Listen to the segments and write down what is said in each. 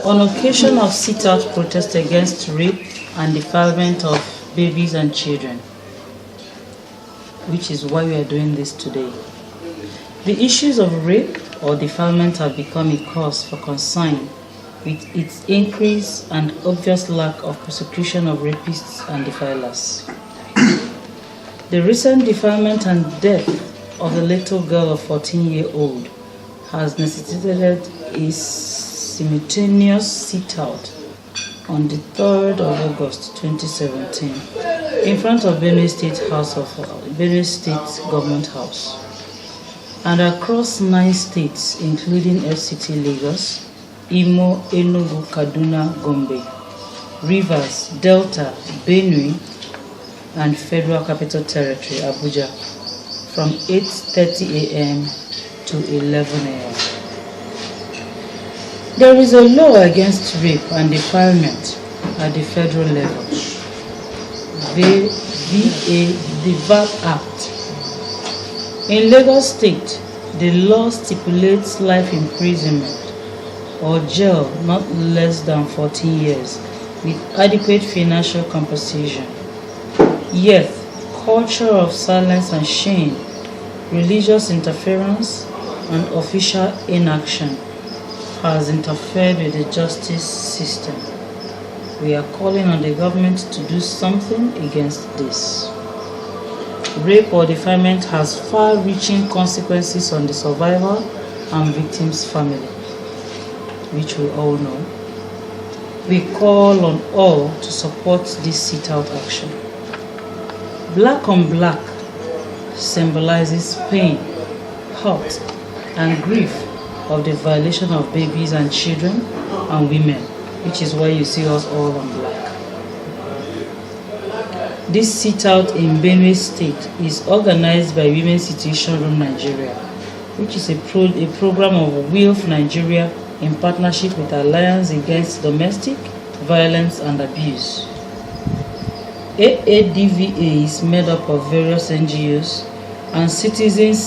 On occasion of sit-out protest against rape and defilement of babies and children, which is why we are doing this today. The issues of rape or defilement have become a cause for concern with its increase and obvious lack of prosecution of rapists and defilers. The recent defilement and death of the little girl of 14-year-old has necessitated a simultaneous sit-out on the 3rd of August 2017 in front of Benue State Government House and across 9 states including FCT Lagos, Imo, Enugu, Kaduna, Gombe, Rivers, Delta, Benue, and Federal Capital Territory, Abuja, from 8:30 a.m. to 11 a.m. There is a law against rape and defilement at the federal level, the VAP Act. In Lagos State, the law stipulates life imprisonment or jail not less than 14 years with adequate financial compensation. Yet, culture of silence and shame, religious interference, and official inaction has interfered with the justice system. We are calling on the government to do something against this. Rape or defilement has far-reaching consequences on the survivor and victim's family, which we all know. We call on all to support this sit-out action. Black on black symbolizes pain, hurt, and grief of the violation of babies and children and women, which is why you see us all on black. This sit-out in Benue State is organized by Women's Situation Room Nigeria, which is a program of WILF Nigeria in partnership with Alliance Against Domestic Violence and Abuse. AADVA is made up of various NGOs and citizens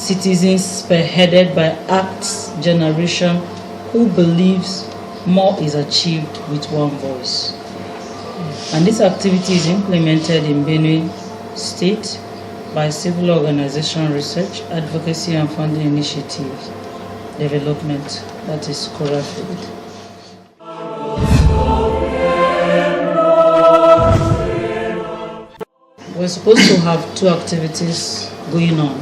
spearheaded by Acts Generation who believes more is achieved with one voice. And this activity is implemented in Benue State by Civil Organization Research, Advocacy and Funding Initiatives Development, that is CORAFID. We're supposed to have 2 activities going on.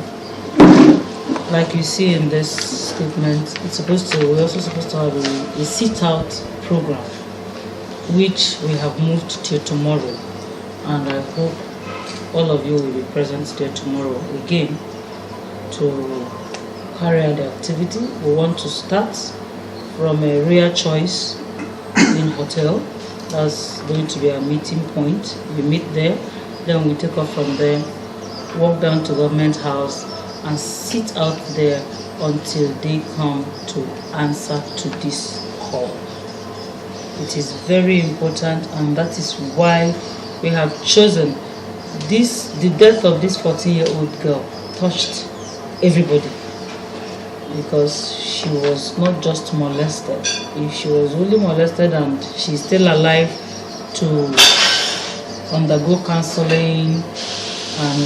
Like you see in this statement, we're also supposed to have a sit-out program, which we have moved to tomorrow. And I hope all of you will be present there tomorrow again to carry out the activity. We want to start from a rare choice in hotel. That's going to be our meeting point. We meet there. Then we take off from there, walk down to Government House, and sit out there until they come to answer to this call. It is very important, and that is why we have chosen this. The death of this 14-year-old girl touched everybody, because she was not just molested. If she was only molested and she's still alive to undergo counseling and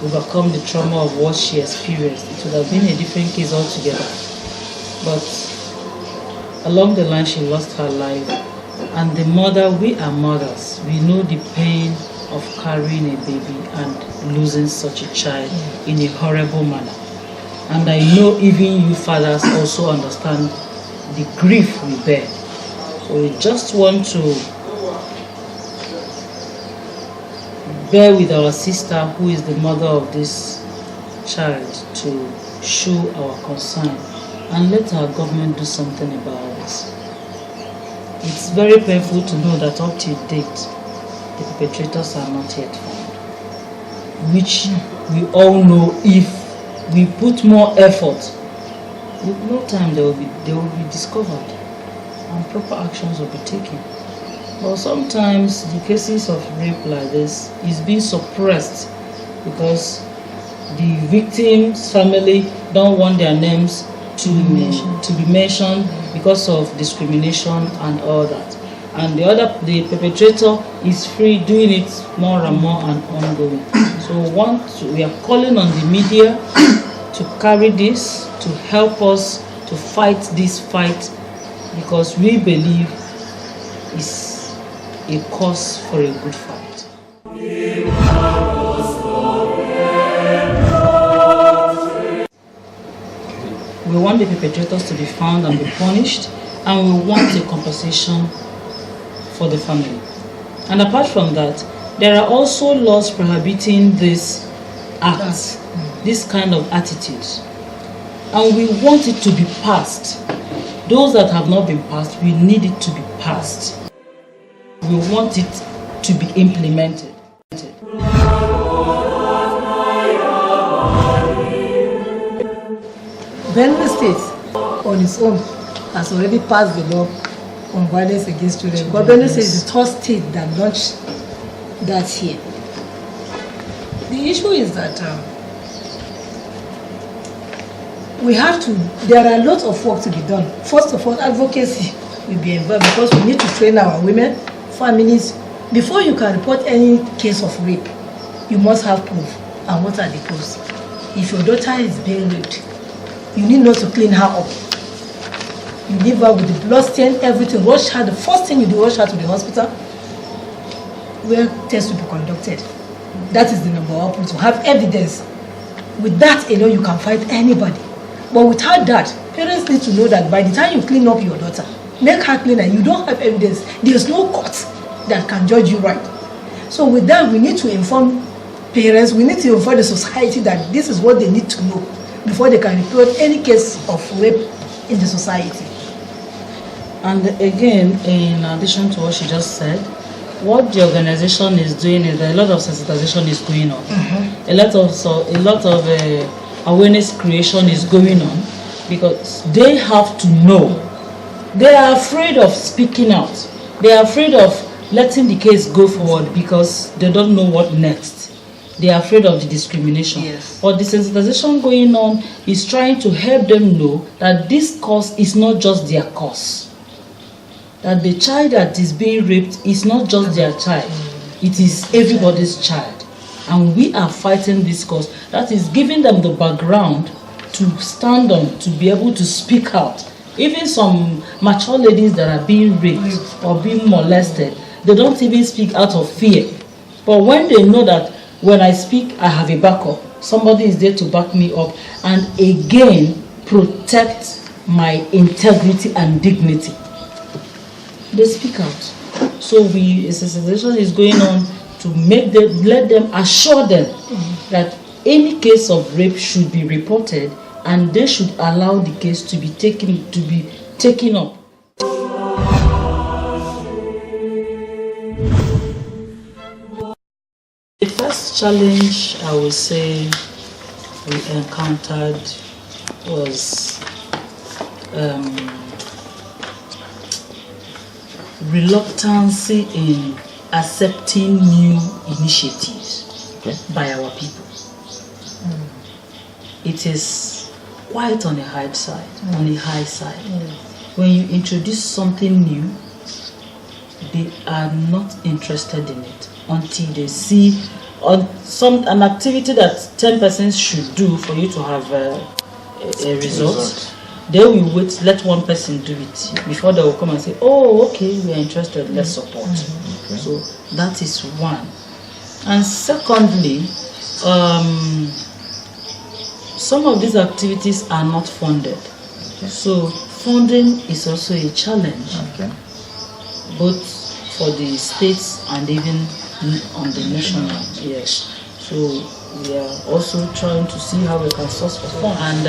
overcome the trauma of what she experienced, it would have been a different case altogether. But along the line, she lost her life. And the mother, we are mothers, we know the pain of carrying a baby and losing such a child in a horrible manner. And I know even you fathers also understand the grief we bear. So we just want to bear with our sister who is the mother of this child to show our concern and let our government do something about it. It's very painful to know that up to date the perpetrators are not yet found, which we all know if we put more effort, with no time they will be discovered and proper actions will be taken. But sometimes the cases of rape like this is being suppressed because the victim's family don't want their names to be mentioned because of discrimination and all that. And the perpetrator is free doing it more and more and ongoing. So we are calling on the media to carry this, to help us to fight this fight, because we believe it's a cause for a good fight. We want the perpetrators to be found and be punished, and we want a compensation for the family. And apart from that, there are also laws prohibiting this act, this kind of attitudes. And we want it to be passed. Those that have not been passed, we need it to be passed. We want it to be implemented. Benue State, on its own, has already passed the law on violence against children. But Benue State is the third state that launched that here. The issue is that there are a lot of work to be done. First of all, advocacy will be involved, because we need to train our women, families. Before you can report any case of rape, you must have proof. And what are the proofs? If your daughter is being raped, you need not to clean her up. You leave her with the blood stain, everything. Rush her. The first thing you do, rush her to the hospital where tests will be conducted. That is the number one point, to have evidence. With that alone, you can fight anybody. But without that, parents need to know that by the time you clean up your daughter, make her clean, and you don't have evidence, there's no court that can judge you right. So with that, we need to inform parents, we need to inform the society that this is what they need to know before they can report any case of rape in the society. And again, in addition to what she just said, what the organization is doing is that a lot of sensitization is going on. A lot of awareness creation is going on, because they have to know. They are afraid of speaking out. They are afraid of letting the case go forward because they don't know what next. They are afraid of the discrimination. Yes. But the sensitization going on is trying to help them know that this cause is not just their cause. That the child that is being raped is not just their child. It is everybody's child. And we are fighting this cause. That is giving them the background to stand on, to be able to speak out. Even some mature ladies that are being raped or being molested, they don't even speak out of fear. But when they know that when I speak, I have a backup, somebody is there to back me up, and again, protect my integrity and dignity, they speak out. So a sensitization is going on to let them, assure them that any case of rape should be reported, and they should allow the case to be taken up. The first challenge I would say we encountered was reluctance in accepting new initiatives by our people. It is quite on the high side. When you introduce something new, they are not interested in it until they see an activity that 10 persons should do for you to have a result. They will wait, let one person do it before they will come and say, oh, okay, we are interested, let's support. So that is one. And secondly, some of these activities are not funded. So funding is also a challenge, both for the states and even on the national. Yes. So we are also trying to see how we can source for funds. And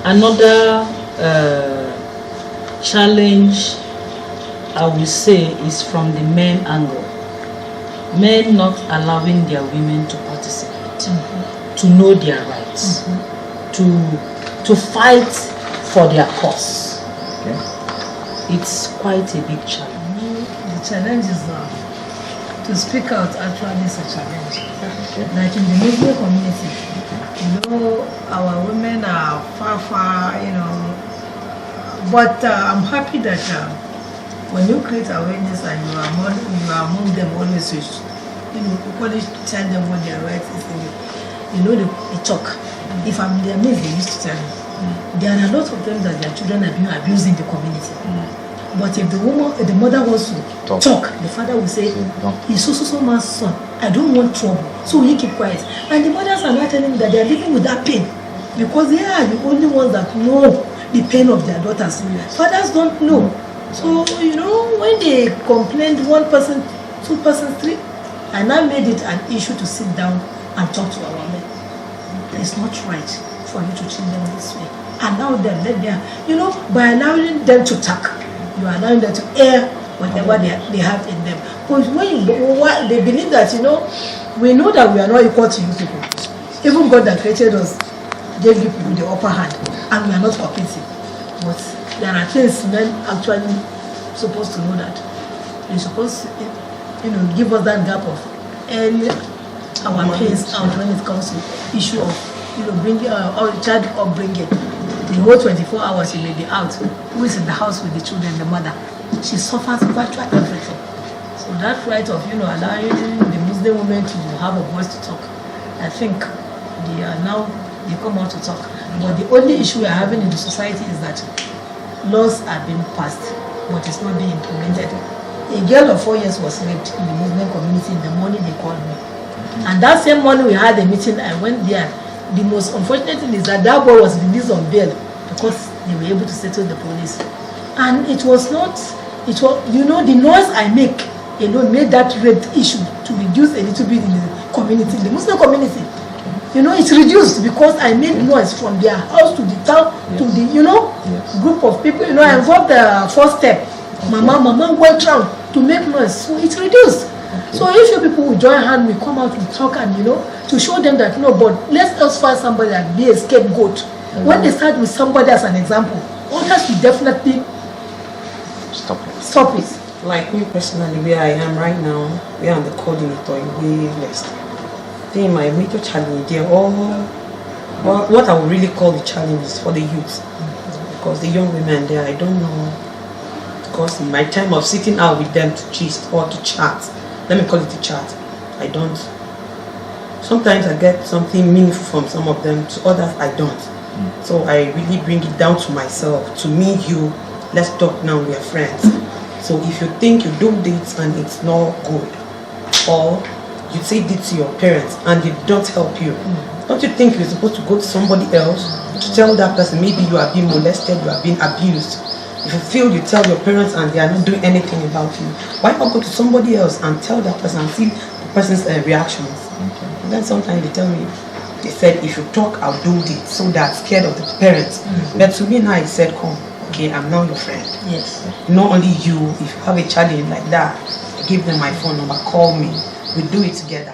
another challenge I will say is from the men angle. Men not allowing their women to participate, to know their rights, to fight for their cause. It's quite a big challenge. The challenge is to speak out actually is a challenge. Like in the Muslim community, Our women are far, but I'm happy that when you create awareness and you are among them always, equally tell them what their rights is. They talk. If I'm in their midst, they used to tell me. There are a lot of them that their children are being abused in the community. But if the mother wants to talk, the father will say, he's so man's son. I don't want trouble. So he keep quiet. And the mothers are not telling me that they are living with that pain. Because they are the only ones that know the pain of their daughters. Fathers don't know. So, when they complained, 1 person, 2 persons, 3, I now made it an issue to sit down and talk to our men. It's not right for you to treat them this way. Allow them, let them, by allowing them to talk, you are allowing them to air whatever they have in them. Because when they believe that, we know that we are not equal to you people. Even God that created us gave you people the upper hand, and we are not competing. But there are things men actually supposed to know that. They're supposed to, give us that gap of our pains out when it comes to issue of, bringing our child upbringing. The whole 24 hours she may be out. Who is in the house with the children, the mother? She suffers virtually everything. So that right of, allowing the Muslim women to have a voice to talk, I think they come out to talk. But the only issue we are having in the society is that laws are being passed, but it's not being implemented. A girl of 4 years was raped in the Muslim community in the morning they called me. And that same morning we had a meeting, I went there. The most unfortunate thing is that boy was released on bail because they were able to settle the police. And the noise I make made that rape issue to reduce a little bit in the community, the Muslim community. It's reduced because I made noise from their house to the town, to the, group of people. I involved the first step. Mama went round to make noise, so it's reduced. So if you people will join hand, we come out, we talk, and to show them that but let us find somebody that be a scapegoat. When they start with somebody as an example, others will definitely stop it. Like me personally, where I am right now, we are on the coordinator in West. I think my major challenge, they're all what I would really call the challenge is for the youth. Because the young women there, I don't know. Because in my time of sitting out with them to gist or to chat, let me call it a chat, I don't. Sometimes I get something meaningful from some of them, to others I don't. So I really bring it down to myself, to me, you, let's talk now, we are friends. So if you think you do this and it's not good, or you say this to your parents and they don't help you, don't you think you're supposed to go to somebody else to tell that person maybe you are being molested, you are being abused? If you feel you tell your parents and they are not doing anything about you, why not go to somebody else and tell that person and see the person's reactions? And then sometimes they tell me, they said, if you talk, I'll do this. So they're scared of the parents. But to me now, I said, come, okay, I'm now your friend. Yes. Not only you, if you have a challenge like that, give them my phone number, call me. We do it together.